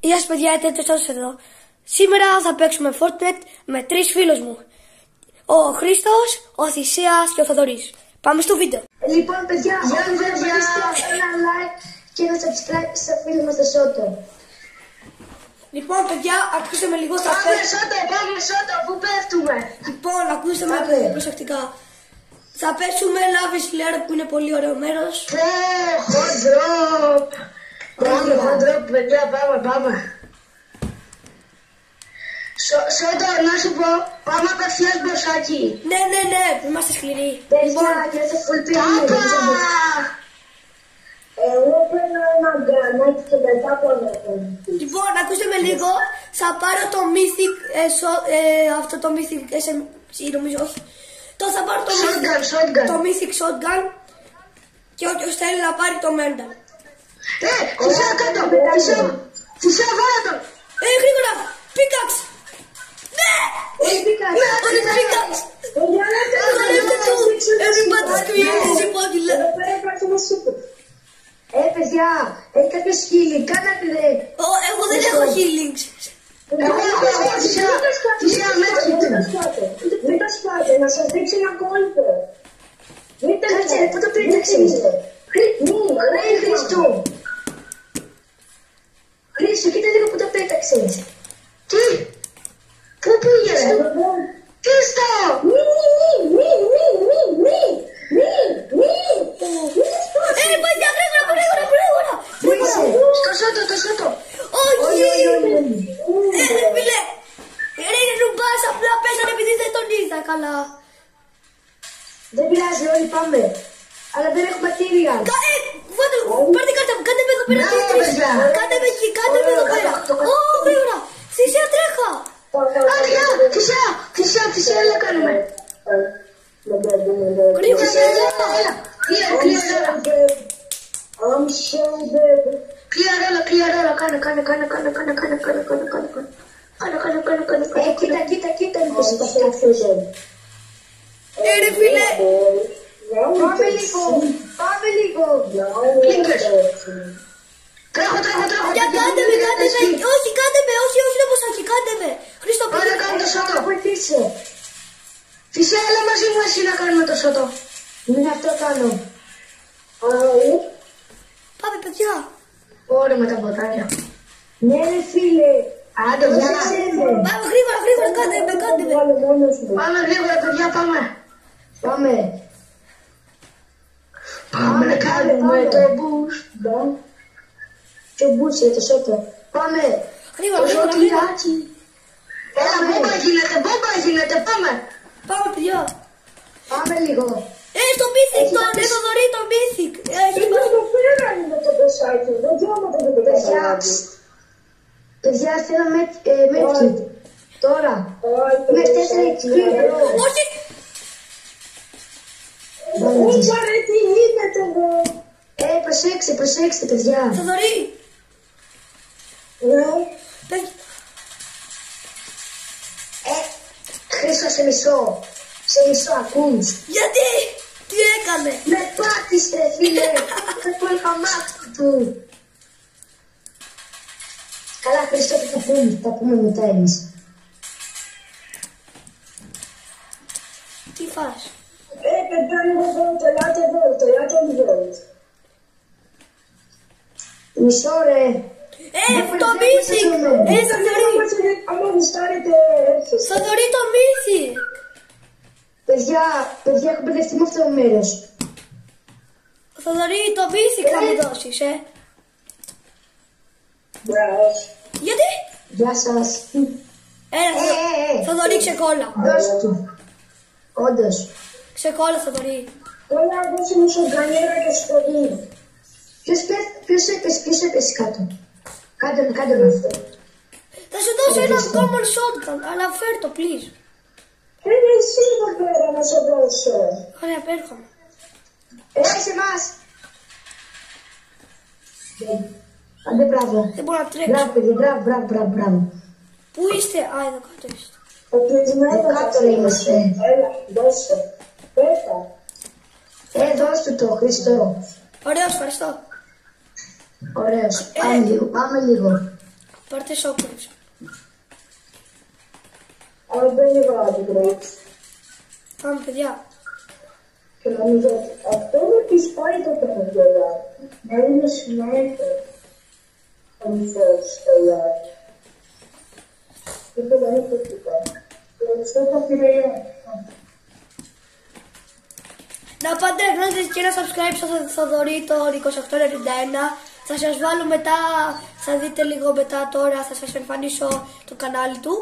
Γεια σας παιδιά, έτοιμος εδώ. Σήμερα θα παίξουμε Fortnite με 3 φίλους μου. Ο Χρήστος, ο Θησίας και ο Θοδωρής. Πάμε στο βίντεο. Λοιπόν παιδιά, όλοι παιδιά, ένα like και ένα subscribe στα φίλους μας στο Σότο. Λοιπόν παιδιά, ακούστε με λίγο θα πάμε Σότο, πού πέφτουμε. Λοιπόν, ακούστε με προσεκτικά. Θα παίξουμε Love is Lair που είναι πολύ ωραίο μέρος. Hot drop. Hot drop παιδιά, πάμε. Σότο, να σου πω, πάμε απευθείας μπροσάκι. Ναι, είμαστε σκληροί. Παιδιά, και θα φουλπίνει. Εγώ παίρνω ένα γκρανάκι και μετά πονεύω. Λοιπόν, ακούστε με λίγο, θα πάρω το Mythic, αυτό το Mythic SMG, νομίζω όχι. Τώρα θα πάρω το Mythic Shotgun και όποιος θέλει να πάρει το Mendal. Φυσά κάτω, φυσά βάλα το. Γρήγορα, Pickaxe. Ναι, είναι Pickaxe. Everybody's creating a παιδιά, έχει κάποιος healing, κάνατε δε. Εγώ δεν έχω healings. Εγώ έχω φυσικά μην τα σπάτε, να σας δείξω ένα κόλπο. Κάτσε, πού το πέταξες. Χρήστο, κοίτα λίγο που το πέταξες. Τι, πού πήγες. Χρήστο, μη. Το Σότο. Όχι. Φίλε, είναι ρουμπάς, απλά πέσανε επειδή δεν τον είδα καλά. Δεν πειράζει, όλοι πάμε. Αλλά δεν έχουμε τύρια. Πάρτε κάρτα μου, κάντε με εδώ πέρα. Κάντε με εκεί, κάντε με εδώ πέρα. Γρήγορα, Θησία τρέχα. Φυσιά, έλα κάνουμε. Γρήγορα, Κλειαρόλα, κάνε. Κοίτα, μήπως υπάρχει κάποιος. ρε φίλε. Πάμε λίγο. Κλίκες. Τρέχω. Για κάντε με. Όχι, κάντε με, όχι το ποσάκι, κάντε με. Χρήστο, πάμε να κάνουμε το Σότο. Φυσικά, έλα μαζί μου εσύ να κάνουμε το Σότο. Μην αυτό κάνω. Πάμε παιδιά. Ωραία με τα ποτάκια. Ναι ρε φίλε. Άντε, πάμε γρήγορα, κάντε με. Πάμε γρήγορα παιδιά, πάμε. Πάμε να κάνουμε το boost. Το boost για το Σότο. Πάμε. Γρήγορα. Έλα, μπόμπα γίνεται, πάμε. Πάμε παιδιά. Πάμε λίγο. Στο Mythic, το Θοδωρή, το Mythic. Το πέρα είναι το πεσάκι, δεν διώματα το πεσάκι. Παιδιά, θέλω medkit. Τώρα. Με 4 XP. Όχι. Τι γίνεται εδώ. Προσέξτε παιδιά. Θοδωρή. Χρήστο, σε μισό ακούς. Γιατί, τι έκανε. Με πάτησε φίλε. Το είχα μάθει του. Καλά Χρήστο, θα πούμε μετά εμείς. Τι φας. Παιδιά, τελειάτε εδώ. Μισό ρε. Το Mythic. Θοδωρή, το Mythic. Παιδιά, έχω μπερδευτεί με αυτό το μέρος. Θοδωρή, το Mythic θα μου δώσεις, Γιατί. Γεια σας. Θοδωρή, ξεκόλα. Δώσε του. Όντως. Ξεκόλα, Θοδωρή. Όλα δώσε μου σογκανέρα και σχολείο. Ποιος έπεσε κάτω. Κάντε με αυτό. Θα σου δώσω ένα common shotgun, αλλά φέρ το, please. Εσύ εδώ πέρα να σε δώσω. Ωραία, πέρχομαι. Σε εμάς. Άντε μπράβο. Δεν μπορώ να τρέξω. Μπράβο. Πού είστε, εδώ κάτω είστε. Εδώ κάτω είμαστε. Έλα, δώσε. Πέτα. Δώσ' το Χριστό. Ωραίος, ευχαριστώ. Ωραίος. Πάμε λίγο. Πάρτε σόκολες. Αλλά δεν είναι βράδυ, Πάμε, παιδιά. Και νομίζω ότι αυτό με τη σπάει το παιδιά. Να είναι συνέχεια. Αν θες, παιδιά. Και το δεν είναι τίποτα. Αυτό θα πειραιώ. Να πάτε να κάνετε και ένα subscribe στο Θοδωρή το 2891. Θα σας βάλω μετά, θα δείτε λίγο μετά τώρα, θα σας εμφανίσω το κανάλι του.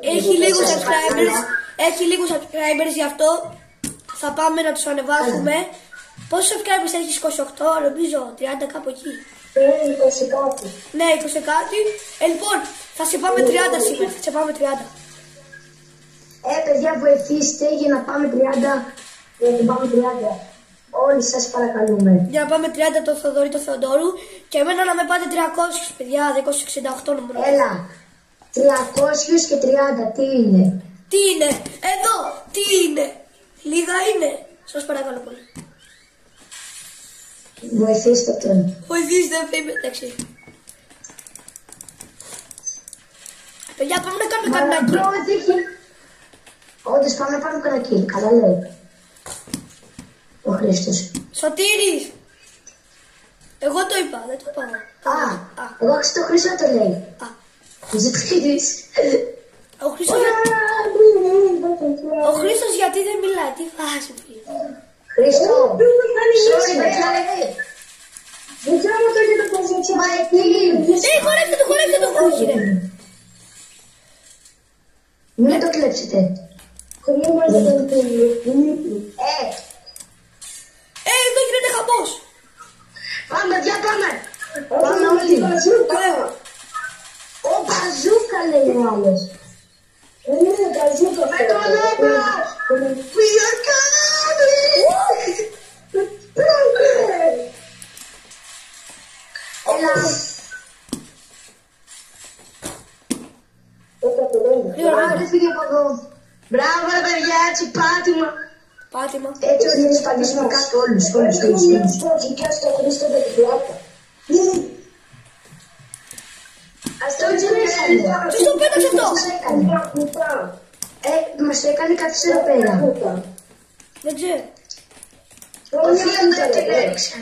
Έχει λίγους subscribers, γι' αυτό θα πάμε να τους ανεβάσουμε. Πόσους subscribers έχεις? 28, νομίζω, 30 κάπου εκεί. 20 κάτι. Ναι, 20 κάτι. Λοιπόν, θα σε πάμε 30 σήμερα, θα σε πάμε 30. Παιδιά, βοηθήστε για να πάμε 30. Για να πάμε 30. Όλοι σας παρακαλούμε. Για να πάμε 30 το Θοδωρή το Θεοδόρου. Και εμένα να με πάτε 300, παιδιά, 268 νούμερο. Έλα, 300 και 30, τι είναι? Τι είναι, εδώ, τι είναι? Λίγα είναι, σας παρακαλώ πολύ. Βοηθήστε τον. Βοηθήστε, είμαι, εντάξει. Παιδιά, πάμε να κάνουμε κανάκι. Όντως, πάμε να κάνουμε κανάκι, καλά λέει. Ο Χρήστος. Σωτήρης. Εγώ το είπα, δεν το είπα. Εγώ άξι το Χρήστο το λέει. Ζητήρης. Ο Χρήστος γιατί δεν μιλάει, τι φάση φίλε. Χρήστο. Sorry, παιδιά. Δεν ξέρω το γιατί το poziție. Μα εκεί. Χορέψτε το, όχι ρε. Μην το κλέψετε. Εδώ γίνεται χαμός. Πάμε, παιδιά, πάμε. Πάμε όλοι. Ο μπαζούκα λέει ο άλλος. Δεν είναι μπαζούκα. Με το λέμε. Πήγα κανάλι. Έλα. Άντε φύγε από εδώ. Μπράβο ρε παιδιά, έτσι πάτημα. Πάτημα. Έτσι όλοι θα πατήσουμε κάτω όλους. Και στο Χρήστο δεν την πλάκα. Ας το τζερέσανε. Ποιος το πέταξε αυτό? Μας το έκανε κάτι σε εδώ πέρα. Δεν ξέρω. Ο Θείον δεν την έριξε.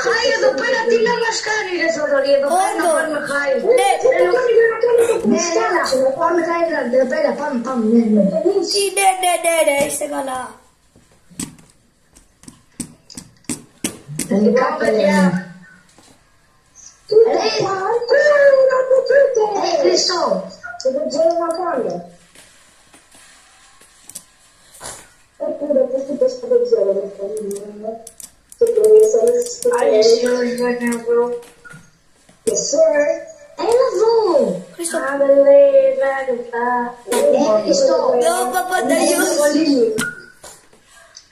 Χάι εδώ πέρα τι να μας κάνει ρε Θοδωρή, εδώ πέρα να πάρουμε χάι. Ναι, έλα, πάμε τα έγραφα, εδώ πέρα, πάμε, Ναι, είστε καλά. Τελικά παιδιά. Χριστό. Δεν ξέρω να κάνω. Πώς το πες που δεν ξέρω να κάνω. Are you sure you're gonna go? Yes, sir. Έλα εδώ. Χριστό. Χριστό. Παπανταγιός.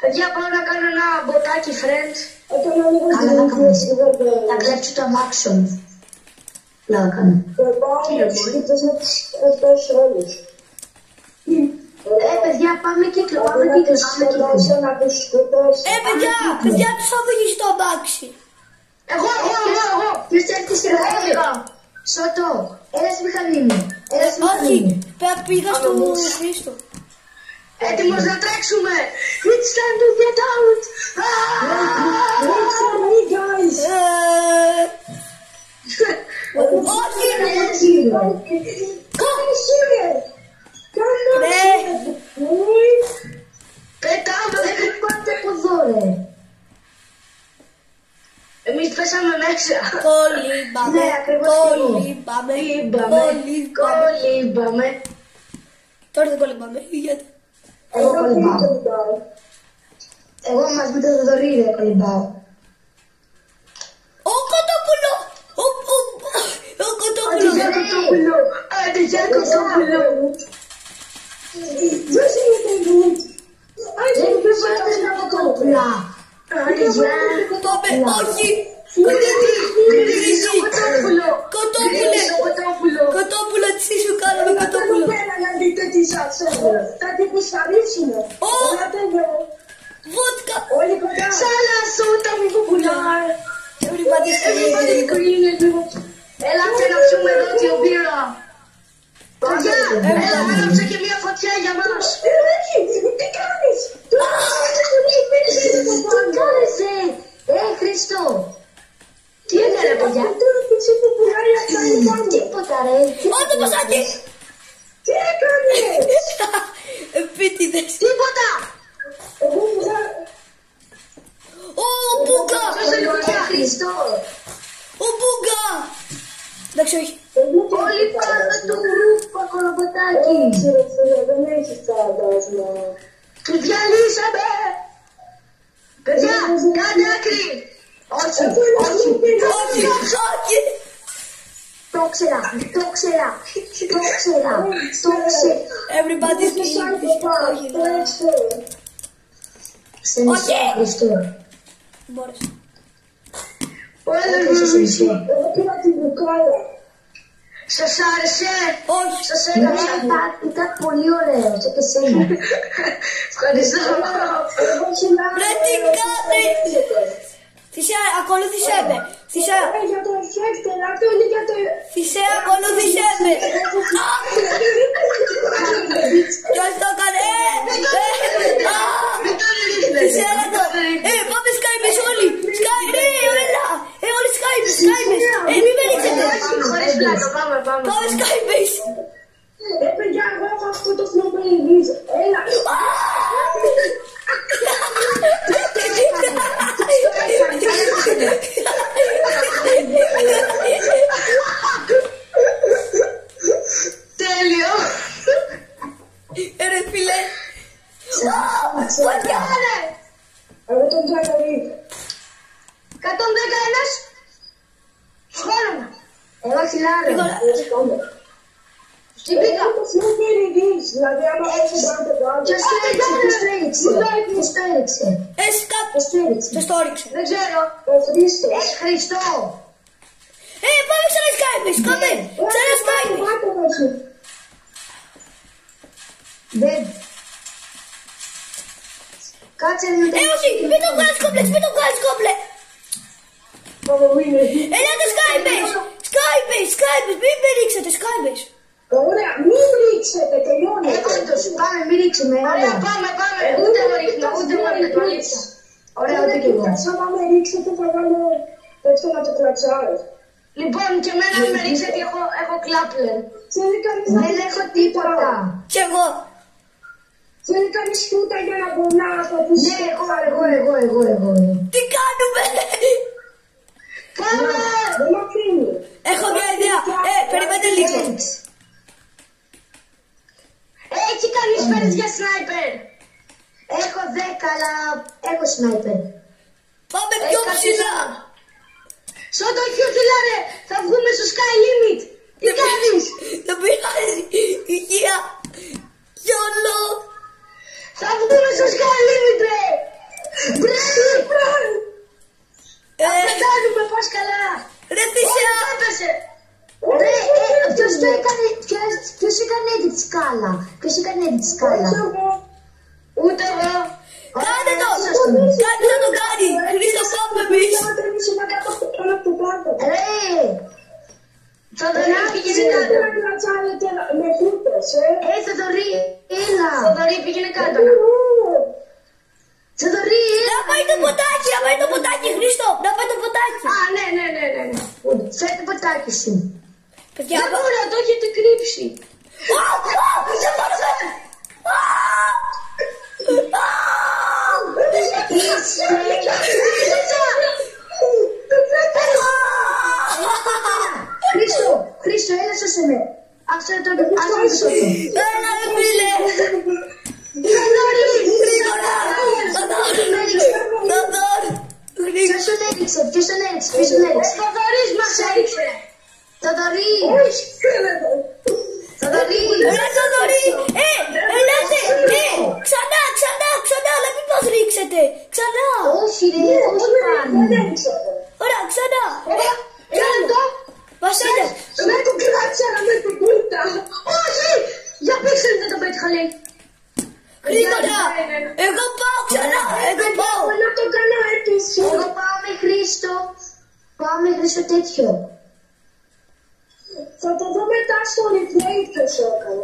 Παιδιά, πάω να κάνω ένα μποτάκι, friends. Καλά θα κάνεις. Θα κλέψω το αμάξιο μου. Καλά θα κάνω. Παιδιά, πάμε κύκλο. Παιδιά, τους θα οδηγήσει το αμάξι. Εγώ. Ποιος έρθει στην Ελλάδα. Σώτο, έλα στη μηχανή μου. Όχι, πήγα στο Χρήστο. Έτοιμος να τρέξουμε. It's time to get out. Wait for me, guys. Όχι. Πετάμε, δεν πάτε από εδώ ρε. Εμείς πέσαμε μέσα. Κολύμπαμε. Τώρα δεν κολύμπαμε, γιατί. Εγώ κολυμπάω. Εγώ μαζί με το Θοδωρή ρε κολυμπάω. Ο κοτόπουλο. Άντε για κοτόπουλο. Δώσε μου το γουτ. Δεν πρέπει να κοτόπουλα. Άντε για κοτόπουλο. Όχι. Κοτόπουλο, τι σου κάναμε κοτόπουλο. Να δείτε τι σας έχω. Θα την κουσταρίσουμε. Βότκα. Όλοι κοντά. Σάλα σούτα μη κουπουλάρ. Έλατε να πιούμε εδώ τη μπύρα. Παιδιά, έλα να ράψω και μια φωτιά για μας. Τι κάνεις. Τι κάνεις Χριστό. Τι έκανε παιδιά. Τίποτα ρε. Ω, το ποσάκι. Τι έκανες. Επίτηδες. Τίποτα. Ω, Μπούγκα. Χριστό. Ω, Μπούγκα. Εντάξει, όχι. Όλοι πάμε του ρούπα κολοποτάκι. Δεν έχεις φαντάσμα. Τους διαλύσαμε. Παιδιά, κάντε άκρη. Όχι, όχι, όχι. Το ξέρα. Everybody's Στενιστό, Χριστό. Μπόρεσε. Εγώ πήρα την μπουκάλα. Σας άρεσε. Όχι. Σας έκανα. Ήταν πολύ ωραίο. Και εσένα. Ευχαριστώ. Ρε τι κάνεις. Θησέα, ακολούθησέ με. Θησέα. Για το effect, ελάτε όλοι για το... Θησέα, ακολούθησέ με. Ποιος το έκανε. Θησέα, το. Πάμε σκάιπες όλοι. Έλα. Όλοι σκάιπες. Μη με ρίξετε. Χωρίς πλάκα, πάμε. Πάμε σκάιπες. Παιδιά, εγώ έχω αυτό το φλομπελιδίζ. Έλα. Τέλειο. Ρε φίλε. Φωτιά ρε. Εγώ τον Τζακαρί. 111. Σχόλωμα. Εγώ χιλάρε. Τι πήγα. Δηλαδή άμα έτσι κάνετε πάνω. Ποιος το έριξε. Ποιος το έριξε. Δεν ξέρω. Ο Χρήστος. Χριστό. Πάμε ξανά σκάιπες. Πάμε. Ξανά σκάιπες. Δεν. Κάτσε λίγο. Όχι. Μην το βγάλεις κόμπλεξ. Ελάτε σκάιπες. Μην με ρίξετε σκάιπες. Ωραία, μην ρίξετε, τελειώνει. Έκοντος, πάμε, μην ρίξουμε. Ωραία, πάμε. Ούτε εγώ ρίχνω. Ωραία, ούτε κι εγώ. Άμα με ρίξετε θα κάνω έτσι να το κλατσάρω. Λοιπόν, και εμένα μην με ρίξετε, έχω κλάπλερ. Δεν έχω τίποτα. Κι εγώ. Θέλει κανείς φούτα για να μπορώ να το πεις. Ναι, εγώ. Τι κάνουμε. Πάμε. Δεν μ' αφήνει. Έχω μια ιδέα. Περιμένετε λίγο. Έχει κανείς πέρες για σνάιπερ. Έχω 10, αλλά έχω σνάιπερ. Πάμε πιο ψηλά. Σώτα πιο ψηλά ρε. Θα βγούμε στο sky limit. Τι κάνεις. Δεν πειράζει. Υγεία. Γιόλο. Θα βγούμε στο sky limit ρε. Θα πετάνουμε, πας καλά. Ρε Θησέα. Ρε, ποιος έκανε edit σκάλα. Ούτε εγώ. Κάντε το. Κάτι θα το κάνει. Χρήστο πάμε εμείς. Ρε. Θοδωρή, πήγαινε κάτω. Θοδωρή, έλα. Θοδωρή, πήγαινε κάτω. Θοδωρή, έλα. Να πάει το ποτάκι, Χρήστο. Να πάει το ποτάκι. Α, ναι. Φέρε το ποτάκι σου. Παιδιά, δεν μπορεί να το έχετε κρύψει. Χρήστο, έλα σώσε με. Αυτό το σώσε. Έλα ρε φίλε. Ποιος τον έριξε. Θοδωρής μας έριξε. Θοδωρή. Θοδωρή. πολύ. Γρήγορα! Εγώ πάω ξανά! Εγώ πάω! Να το κάνω έτσι. Εγώ πάω με Χρήστο. Πάω με Χρήστο τέτοιο. Θα το δω μετά στο replay ποιος έκανε.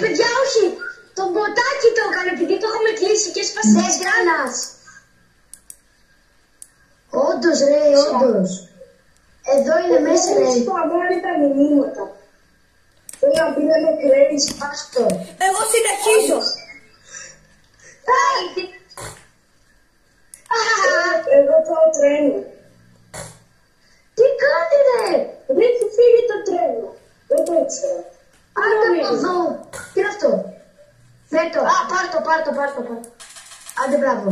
Παιδιά, όχι! Το μποτάκι το έκανε επειδή το είχαμε κλείσει και έσπασε της γράνας. Όντως ρε, όντως. Εδώ είναι μέσα ρε. Έχω αμάρει τα μηνύματα. Θέλω να πει να με κλαίεις, πάστο. Εγώ συνεχίζω. Εγώ πάω τρένο. Τι κάνει ρε. Δεν έχει φύγει το τρένο. Δεν το ήξερα. Άντε από εδώ. Τι είναι αυτό. Φέτο. Α, πάρ' το. Άντε μπράβο.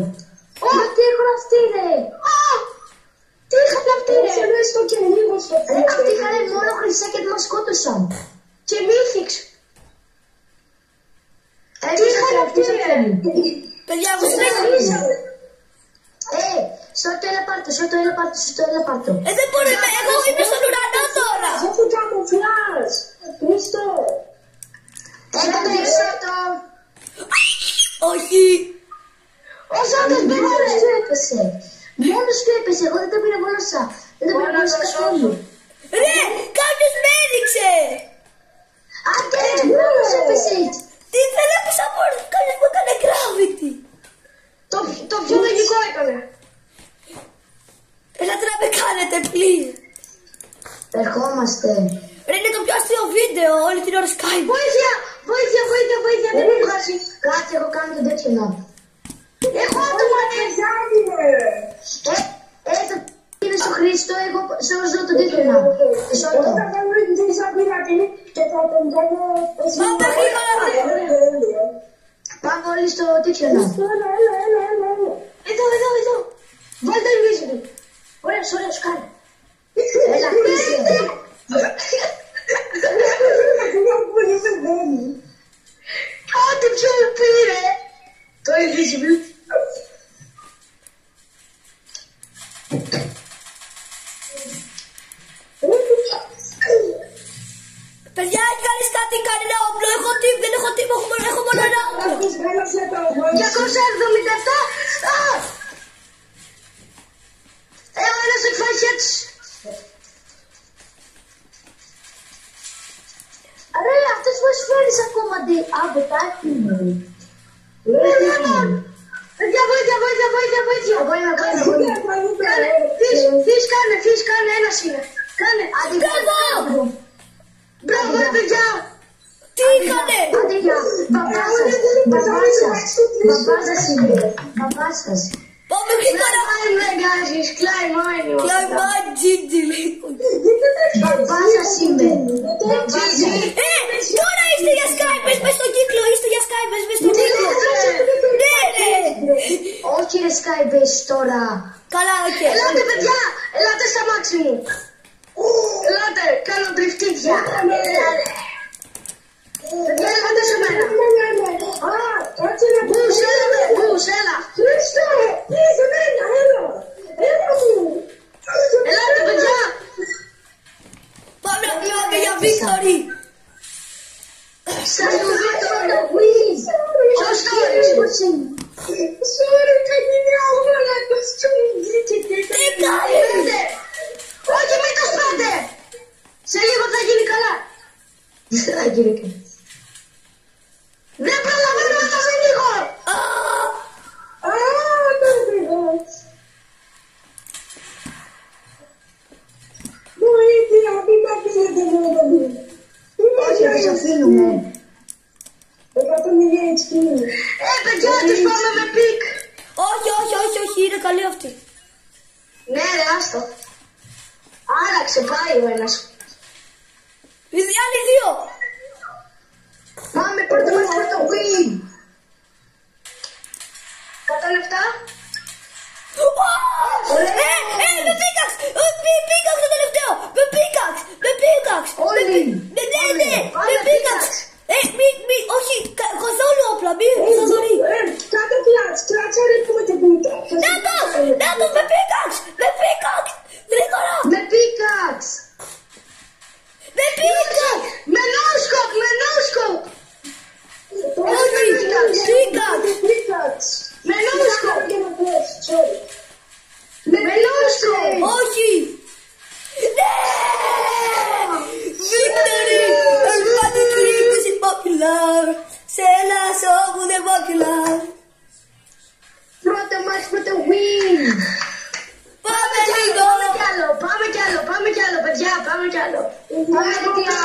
Τι έχουν αυτοί ρε. Τι είχαν αυτοί ρε. Αυτοί είχαν μόνο χρυσά και μας σκότωσαν. Και μύθιξ. Τι είχαν αυτοί ρε. Παιδιά, εγώ συνεχίζω. Στο έλεπαρτο. Δεν μπορεί, εγώ είμαι στον ουρανό τώρα. Έχω καμουφλάζ. Χρήστο. Έχω περισσότερο. Όχι. Ο Ζώτας μόνος του έπεσε. Εγώ δεν το πήρα μόνος δεν το πήρα μόνος καθόλου. Ρε, κάποιος με έδειξε. Άντε, μόνος έπεσε. Τι δεν έπεσα μόνος, κάποιος μου έκανε gravity. Το πιο λογικό έκανε. Ελάτε να με κάνετε, please. Ερχόμαστε. Ρε, είναι το πιο αστείο βίντεο, όλη την ώρα Skype. Βοήθεια, δεν μου βγάζει. Κάτσε, εγώ κάνω το τέτοιο να. Έχω άτομα, είναι στο Χρήστο, εγώ σώζω το τέτοιο να. Πάμε γρήγορα. Πάμε όλοι στο τέτοιο να. Εδώ. Βάλτε invisible. Ωραίος, κάνει. Έλα, Χρήστο. Ό,τι πιο πήρε. Το invisible. Παιδιά, έχει κάνεις κάτι, κανένα όπλο, έχω τύπ, δεν έχω τύπ, έχω μόνο ένα όπλο. 277. Ένας εκφάγεται. Ρε, αυτός πώς φέρεις ακόμα αντί. Μπετάκι μου. Παιδιά, βοήθεια. Εγώ είμαι κάτω. Φύς, κάνε, ένας είναι. Κάνε, Μπράβο! Μπράβο, ρε παιδιά. Τι είχανε! Άντε, για μπαμπά σας. Πάμε γρήγορα! Κλάιμαν, Τζίτζι λίγο. Μπαμπά σας είμαι. Τώρα είστε για Skype, μες στον κύκλο, είστε για Skype, μες στον κύκλο. Ναι, ρε. Όχι ρε Skype τώρα. Καλά, οκ. Ελάτε παιδιά, ελάτε στα μάξι μου. Ελάτε, κάνω τριφτίδια. Παιδιά, ελάτε σε μένα. Μπούς, έλα. Χρήστο, σε μένα, έλα. Ελάτε παιδιά. Πάμε για victory. Σας το Βίκτορα, please. Sorry, can you know what I was doing? Τι κάνεις! Όχι, μην το σπάτε. Σε λίγο θα γίνει καλά. Θα γίνει καλά. Δεν προλαβαίνω να σας ανοίγω. Βοήθεια, μην τα πίνετε μόνο μου. Όχι, δεν σας αφήνουμε. Παιδιά, τους πάμε με πικ. Όχι, είναι καλή αυτή. Ναι ρε, άστο. Άραξε, πάει ο ένας. Οι άλλοι δύο. Πάμε, πρώτα μας το win. 107. Με πίκαξ! Πίκαξ το τελευταίο! Με πίκαξ! Όλοι. Ναι, με πίκαξ! Όχι, καθόλου όπλα, μη ξαδωρεί. Κάτω κλάτσα ρίχνουμε την πίτα. Νάτος, με πίκαξ! Γρήγορα! Με πίκαξ. Με πίκαξ! Με for the win. Πάμε λίγο. Πάμε κι άλλο, παιδιά, πάμε κι άλλο. Πάμε, παιδιά.